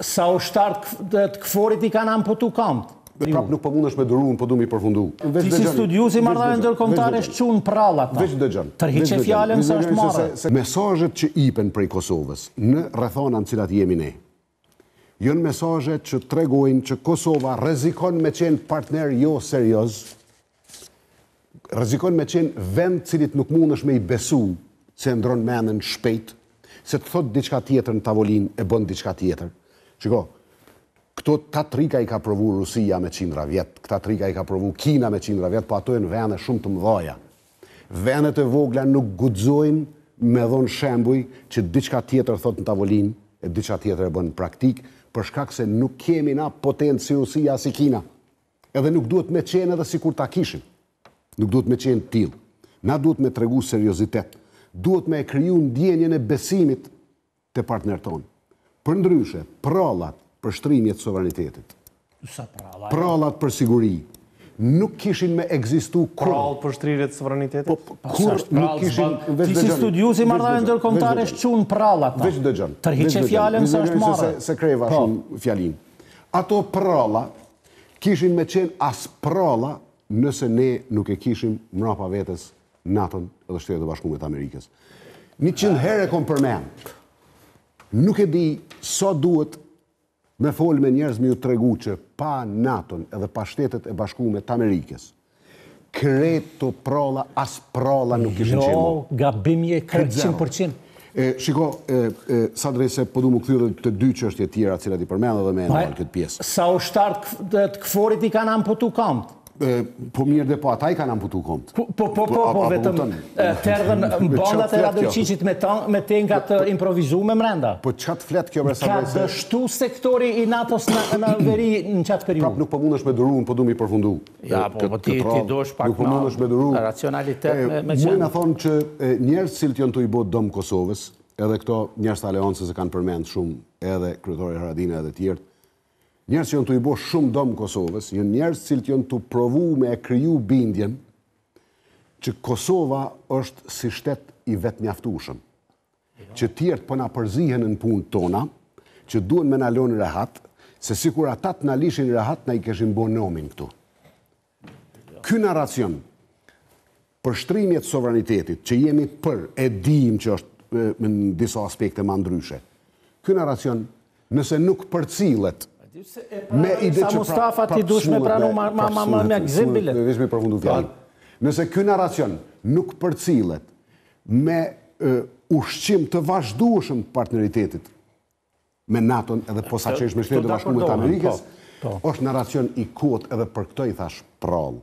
Sa ushtarë të këforit I kanë amputu kamët. Prap nuk po mundesh me duruan, po du mi përfundu. Ti si studiuzi marrëdhënie ndërkombëtare çun prallat. Veç dëgjon. Tërhiqe fjalën se është marrë. Mesazhet që ipen prej Kosovës në rrethana në cilat jemi ne. Janë mesazhe që tregojnë që Kosova rrezikon me qenë partner jo serioz. Rrezikon me qenë vend cilit nuk mundesh me I besu se ndron mendën shpejt, se të thot diçka tjetër në tavolinë e bën diçka tjetër. Shiko, këto ta trika I ka provu Rusia me 100 vjet, këta trika I ka provu Kina me 100 vjet, po ato janë vende shumë të mëdha. Vendet e vogla nuk guxojnë me dhon shembuj që diçka tjetër thot në tavolinë e diçka tjetër e bën në praktik, për shkak se nuk kemi na potencë si Rusia si Kina. Edhe nuk duhet me qenë edhe sikur ta kishim. Nuk duhet me qenë tillë. Na duhet me tregu seriozitet. Duhet me kriju ndjenjen e besimit te partnerët tonë. Përndryshe, prallat për shtrimjet të sovranitetit. Prallat për siguri. Nuk kishin me ekzistu kur. Prall për shtrirjet të sovranitetit? Kur nuk kishin... Ti si studiuzi marrëdhënie ndërkombëtare çun prallat. Veç dëgjon. Tërhiqe fjalën se është marrë. Se kreva shumë fjalin. Ato pralla kishin me qenë as pralla nëse ne nuk e kishim mrapa vetes NATO-n edhe Shtetet e Bashkuara të Amerikës. 100 herë kom përmend. Nuk e di sa duhet me fol me njerëz me ju tregu që pa NATO-n edhe pa Shtetet e Bashkuara të Amerikës, kreto pralla as pralla nuk kishin qenë. Jo, gabim je 100%. Shiko, sa drejse po du mu kthyer të dy çështje tjera të cilat I përmend edhe me në këtë pjesë. Sa ushtarë të këforit I kanë amputu kamët. Po mirë dhe po ata I kanë amputu kamët. Po, vetëm të erdhen bandat e Radojqiqit me tenga të improvizume mrenda. Po çat flet kjo me sa Ka drejse? dështu sektori I NATO-s në veri në qatë periudhë. Prap nuk po mundesh me duruan, po du mi përfundu. Ja, po ti dosh pak racionalitet me qenë. Muj me thonë që njerëz cilët janë të I bë dëm Kosovës, edhe këto njerëz të aleancës e kanë përmend shumë, edhe kryetari Haradina edhe tjerë. Njerëz që janë të I bë shumë dëm Kosovës, janë njerëz cilët janë të provu me e kriju bindjen që Kosova është si shtet I vetëmjaftueshëm. Që tjerët po na përzihen në punë tona, që duhen me na lënë rehat, se sikur ata të na lishin rehat, na I kishin bën nomin këtu. Ky narracion për shtrimjet të sovranitetit, që jemi për, e dim që është në disa aspekte më ndryshe. Ky narracion, nëse nuk përcillet me ide Sa që Mustafa ti dush me pranu me gzim bilet. Vesh me përfundu fjalën. Nëse ky narracion nuk përcillet me ushqim të vazhdueshëm të partneritetit me NATO-n edhe posaçërisht me Shtetet e Bashkuara të Amerikës, është narracion I kot edhe për këtë I thash prall.